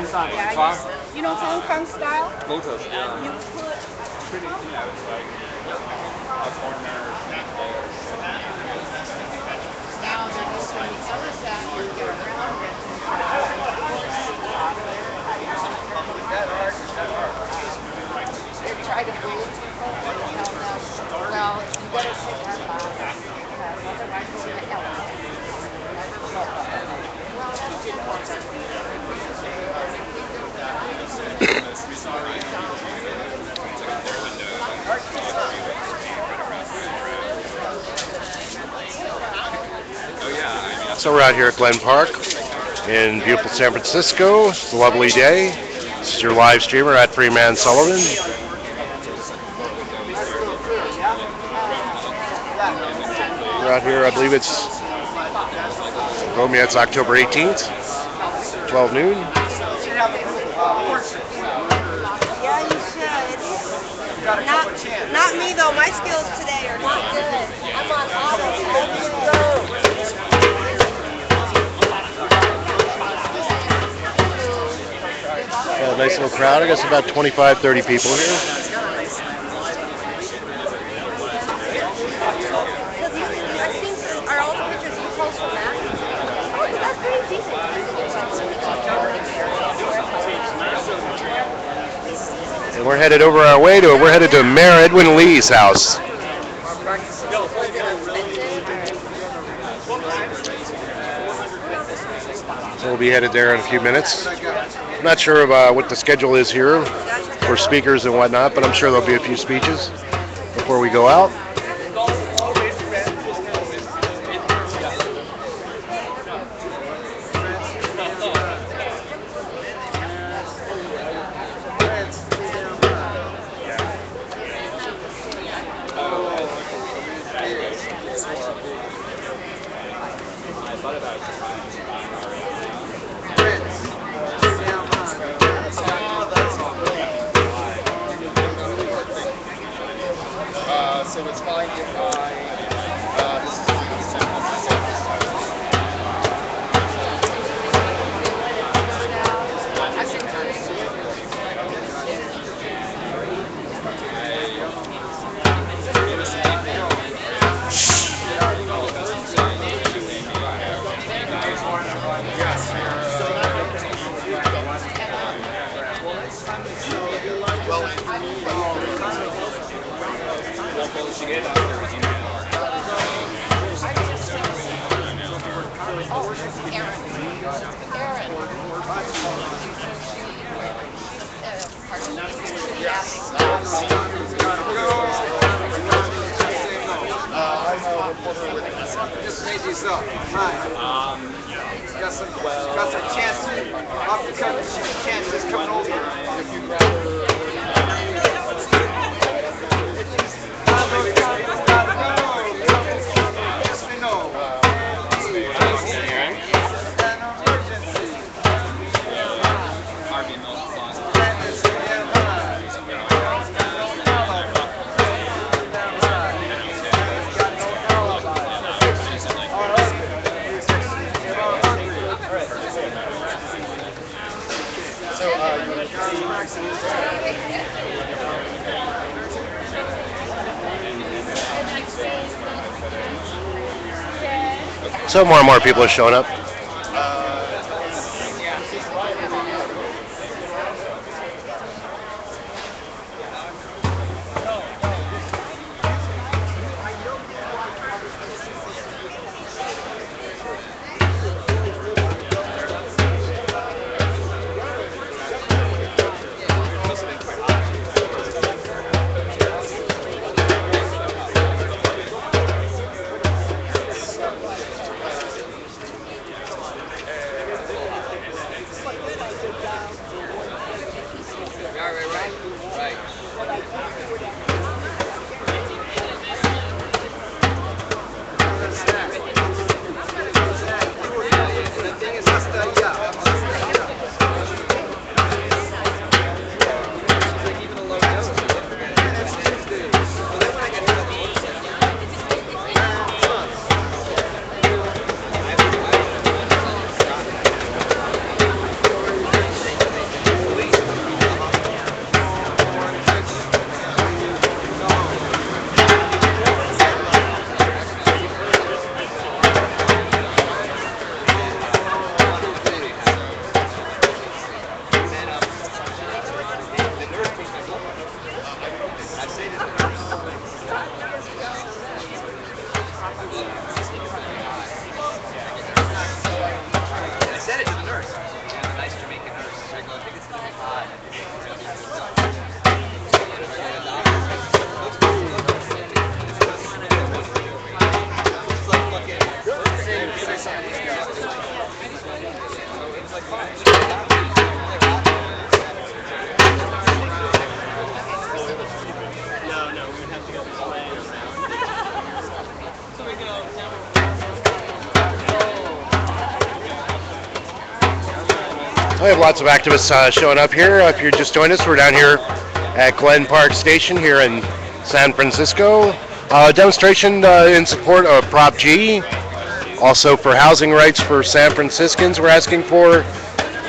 Inside. You know Hong Kong style? Lotus, yeah. You put Pretty, it's like a corner there. now they're just when you tell us that you get around it. They try to fool people and tell them, well, you better sit in our box because otherwise we're going to elevate. Well, that's So we're out here at Glen Park in beautiful San Francisco. It's a lovely day. This is your live streamer at Freeman Sullivan. We're out here, I believe it's October 18th, 12 noon. Yeah, you should. Not me though. My skills today are not good. I'm on auto. Yeah, nice little crowd. I guess about 25, 30 people here. I've seen are all the pictures you post from that. Oh, that's pretty decent. And we're headed we're headed to Mayor Edwin Lee's house. So we'll be headed there in a few minutes. I'm not sure of what the schedule is here for speakers and whatnot, but I'm sure there'll be a few speeches before we go out. So it's fine if this is Just made these up. Hi. Got some chances. Off the cover, chances coming over. So more and more people are showing up. We have lots of activists showing up here. If you're just joined us, we're down here at Glen Park Station here in San Francisco. Demonstration in support of Prop G, also for housing rights for San Franciscans. We're asking for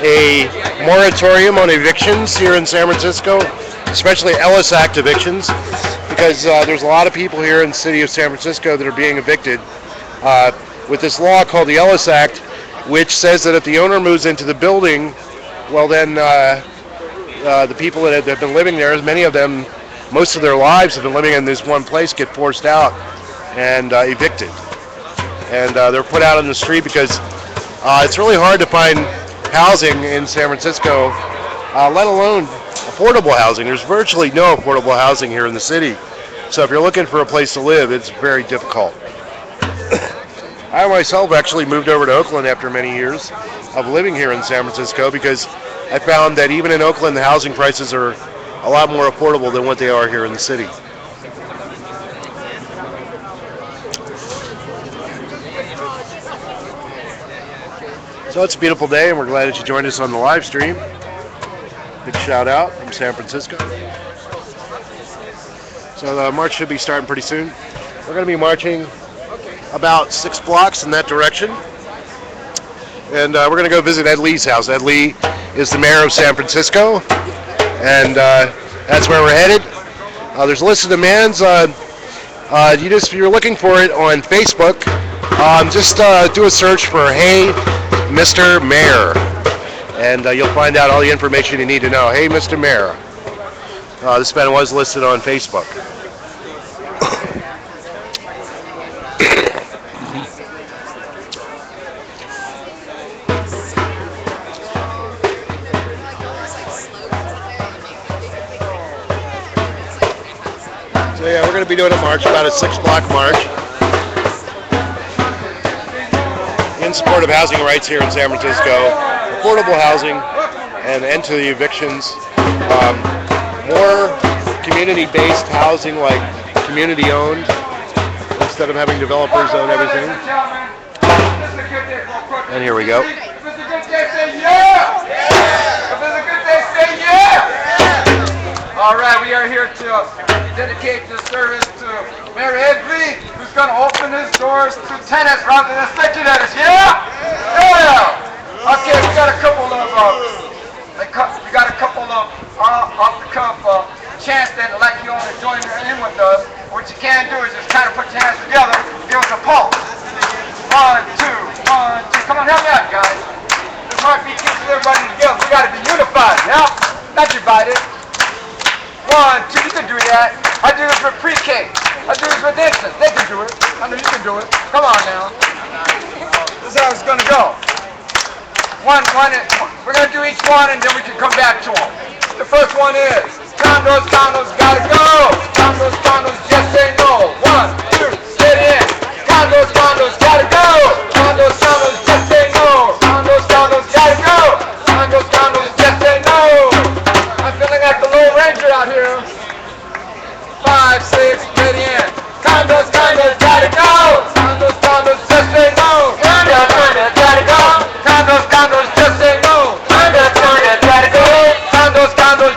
a moratorium on evictions here in San Francisco, especially Ellis Act evictions, because there's a lot of people here in the city of San Francisco that are being evicted with this law called the Ellis Act, which says that if the owner moves into the building, well then the people that have been living there, many of them, most of their lives have been living in this one place, get forced out and evicted. And they're put out on the street because it's really hard to find housing in San Francisco, let alone affordable housing. There's virtually no affordable housing here in the city. So if you're looking for a place to live, it's very difficult. I myself actually moved over to Oakland after many years of living here in San Francisco because I found that even in Oakland the housing prices are a lot more affordable than what they are here in the city. So it's a beautiful day and we're glad that you joined us on the live stream. Big shout out from San Francisco. So the march should be starting pretty soon. We're going to be marching about 6 blocks in that direction. And we're going to go visit Ed Lee's house. Ed Lee is the mayor of San Francisco. And that's where we're headed. There's a list of demands. If you're looking for it on Facebook, just do a search for Hey Mr. Mayor. And you'll find out all the information you need to know. Hey Mr. Mayor. This man was listed on Facebook. So yeah, we're going to be doing a march, about a 6-block march, in support of housing rights here in San Francisco, affordable housing, and end to the evictions. More community-based housing, like community-owned, instead of having developers own everything. And here we go. If it's a good day, say yeah! If it's a good day, say yeah! All right, we are here to dedicate this service to Mayor Ed Lee, who's going to open his doors to tenants rather than speculators. Yeah? Yeah! Okay, we got a couple of off-the-cuff chants that like you all to join in with us. What you can do is just kind of put your hands together and give us a pulse. 1, 2, 1, 2. Come on, help me out, guys. This heartbeat keeps everybody together. We got to be unified, yeah? Not divided. 1, 2, you can do that. I do this with pre-K. I do this with infants. They can do it. I know you can do it. Come on now. This is how it's going to go. One, we're going to do each one and then we can come back to them. The first one is, condos, gotta go. Condos, just say no. 1, 2, get in. Condos, gotta go. Condos, just say no. Condos, gotta go. Condos, just say no. I'm feeling like the Lone Ranger out here. 5, 6, get in. Condos, gotta go. Condos, just say no. Condos, gotta go. Condos, just say no. Condos, gotta go. Condos,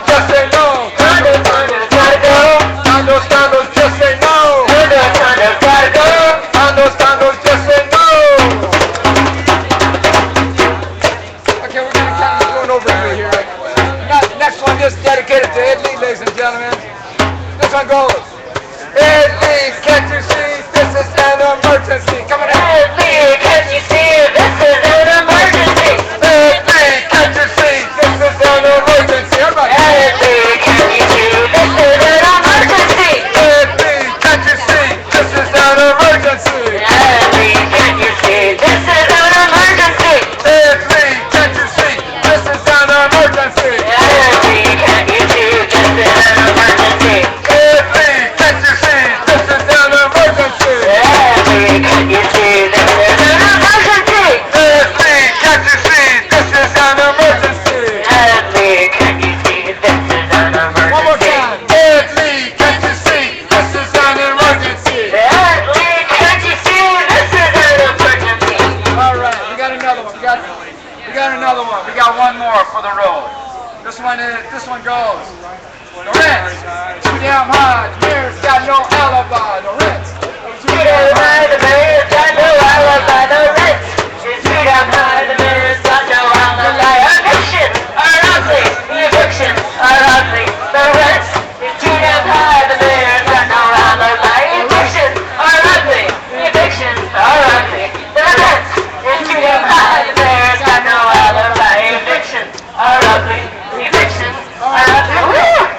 just say no. Condos, gotta go. Condos, just say no. Condos, gotta go. Condos, just say no. Okay, we're gonna kind of going over here. Next one is dedicated to Ed Lee, ladies and gentlemen. This one goes. Ed Lee, can't you see this is an emergency? Come on, Ed Lee, can't you see this is an emergency? Ed Lee, can't you see this is an emergency? Everybody. Ed Lee, can't you see this is an emergency? Ed Lee, can't you see this is an emergency? Ed Lee, can't you see this is an emergency? Ed Lee, can't you see this is an emergency? Ed Lee, can't you see this is an emergency? Ed Lee, can't you see this is an emergency? Ed Lee, can't you see this is an emergency? got another one. We got one more for the road. This one goes. The rents, too damn high. The mayor's got no alibi. The rents, too damn high. The mayor's got no alibi. The rents, too damn high. The mayor's got no alibi. Evictions are ugly. Evictions are ugly. The rents is too damn high. The mayor's got no alibi. Evictions are ugly. Evictions are ugly. The rents is too damn high. The mayor's got no alibi. Evictions are ugly. Evictions are ugly. Woo!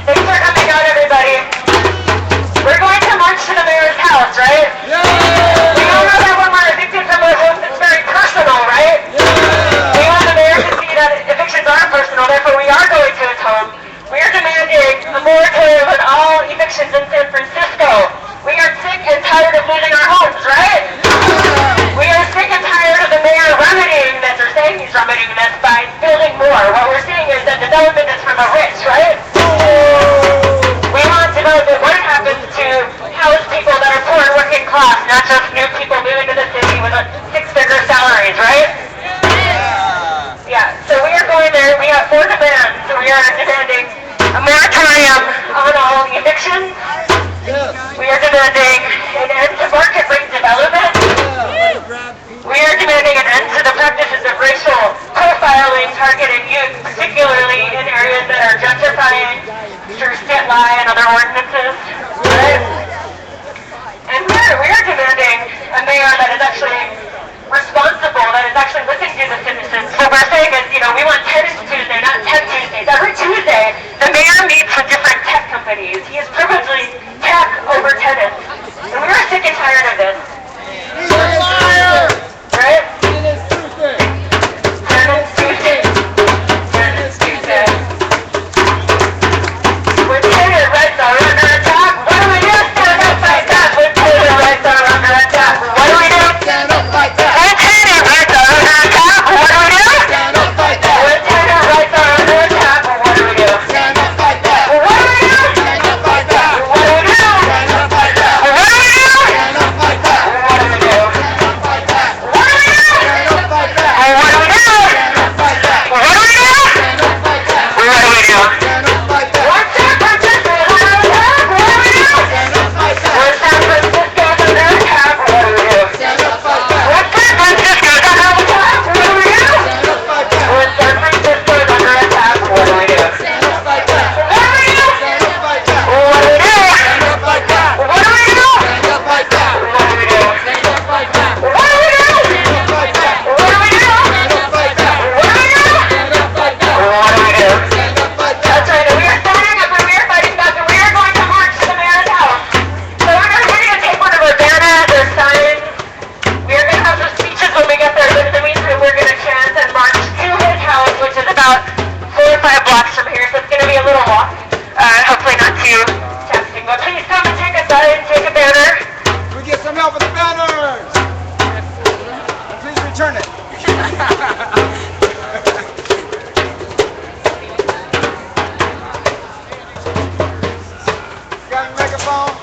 Thanks for coming out, everybody. We're going to march to the mayor's house, right? Yeah! We all know that when we're evicted from our homes, it's very personal, right? Yeah! We want the mayor to see that evictions aren't personal, therefore we are going to his home. We are demanding a moratorium on all evictions in San Francisco. We are sick and tired of losing our homes, right? Yeah! We are sick and tired of the mayor remedying this, or saying he's remedying this by building more. What we're seeing is that development is for the rich, right? We want development. What happens to house people that are poor and working class, not just new people moving to the city with six-figure salaries, right? Yeah, so we are going there. We have 4 demands. So we are demanding a moratorium on all evictions. We are demanding an end to market rate development. We are demanding an end to the practices of racial profiling targeting youth, particularly in areas that are gentrifying through state lie and other ordinances. Right? And we are demanding a mayor that is actually responsible, that is actually listening to the citizens. What we're saying is, we want tenants Tuesday, not tech Tuesdays. Every Tuesday, the mayor meets with different tech companies. He is privileging tech over tenants. And we are sick and tired of this. Right? Tenants Tuesday. Tenants Tuesday. When tenant rights are under attack, what do we do? Stand up, fight back. When tenant rights are under attack, what do we do? Stand up, fight back. When tenant rights are under attack, what do we do? Stand up, fight back. When tenant rights are under attack, what do we do? Stand up, fight back. What do we do? Stand up, fight back. What do we do? Stand up, fight back. What do we do? Stand up, fight back. What do we do? Stand up, fight back. What do we do? Stand up, fight back. What do we do? Stand up, fight back. What do we do? Stand up, fight back. What do we do? Stand up, fight back. When San Francisco's under attack, what do we do? Stand up, fight back. When San Francisco's under attack, what do we do? Stand up, fight back. When San Francisco's under attack, what do we do? Stand up, fight back. When San Francisco's under attack, what do we do? Stand up, fight back. What do we do? Stand up, fight back. What do we do? Stand up, fight back. What do we do? Stand up, fight back. What do we do? Stand up, fight back. What do we do? Stand up, fight back. What do we do? Stand up, fight back. What do we do? Stand up, fight back. What do we do? Stand up, fight back. That's right. We are standing up and we are fighting back and we are going to march to the mayor's house. So we're going to take one of our banners or signs. We are going to have some speeches when we get there, but in the meantime we're going to chant and march to his house, which is about 4 or 5 blocks from here, so it's going to be a little walk. Hopefully not too taxing, but please come and take a sign, take a banner. We get some help with the banners! Please return it. Got a megaphone?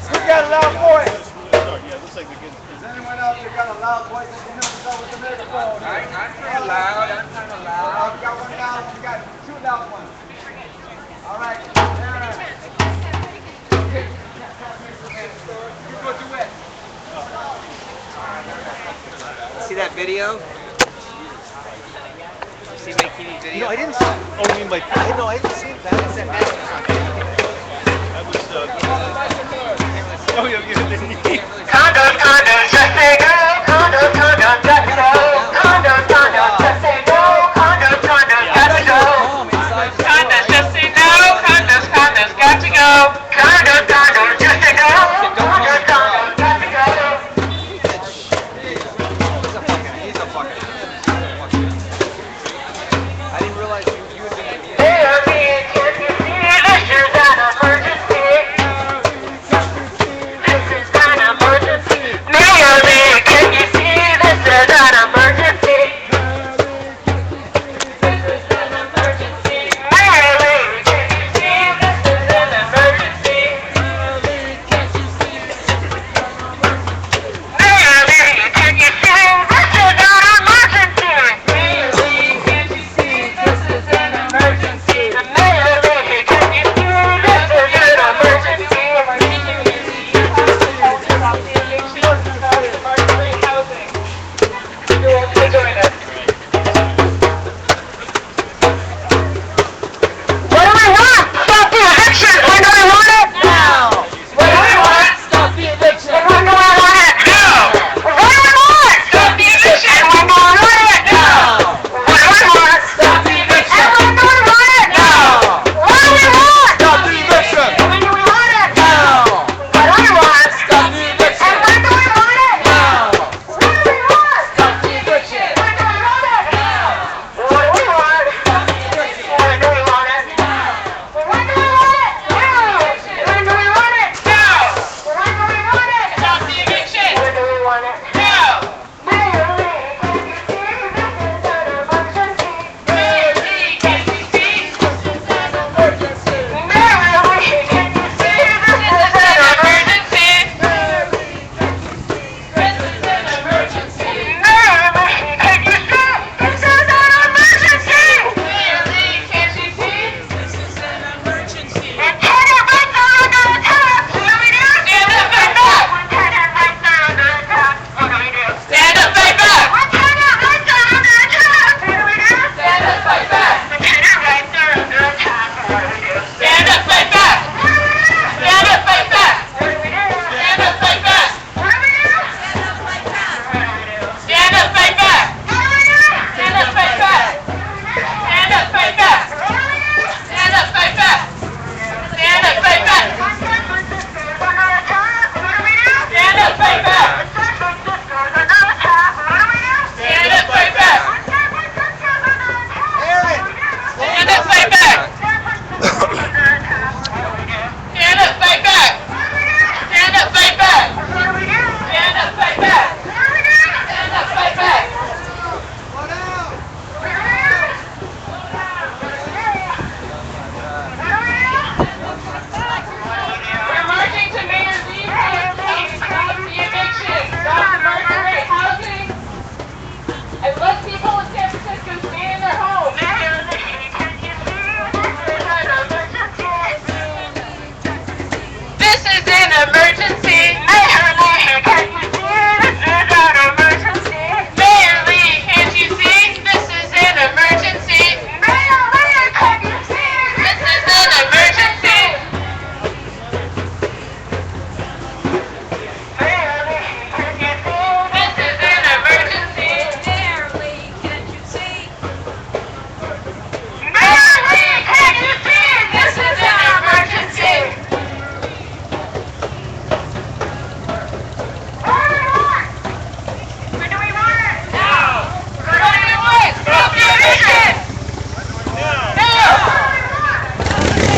Who got a loud voice? Is anyone out there got a loud voice that can help us out with the megaphone? I'm pretty loud. I'm kind of loud. We got one loud one, we got 2 loud ones. Alright, you go duet. See that video? See my TV video? I didn't see. Oh, you mean like? No, I didn't see that. That was. Oh, yeah. Condos, condos, just say go. Condos, condos, got to go. Condos, condos, just say go. Condos, condos, got to go. Condos, just say no. Condos, condos, got to go. Condos, condos, just say go. Condos, condos, got to go. He's a fucking. I didn't realize you were doing it. Mayor, can you see this is an emergency? This is an emergency. Mayor, can Hey!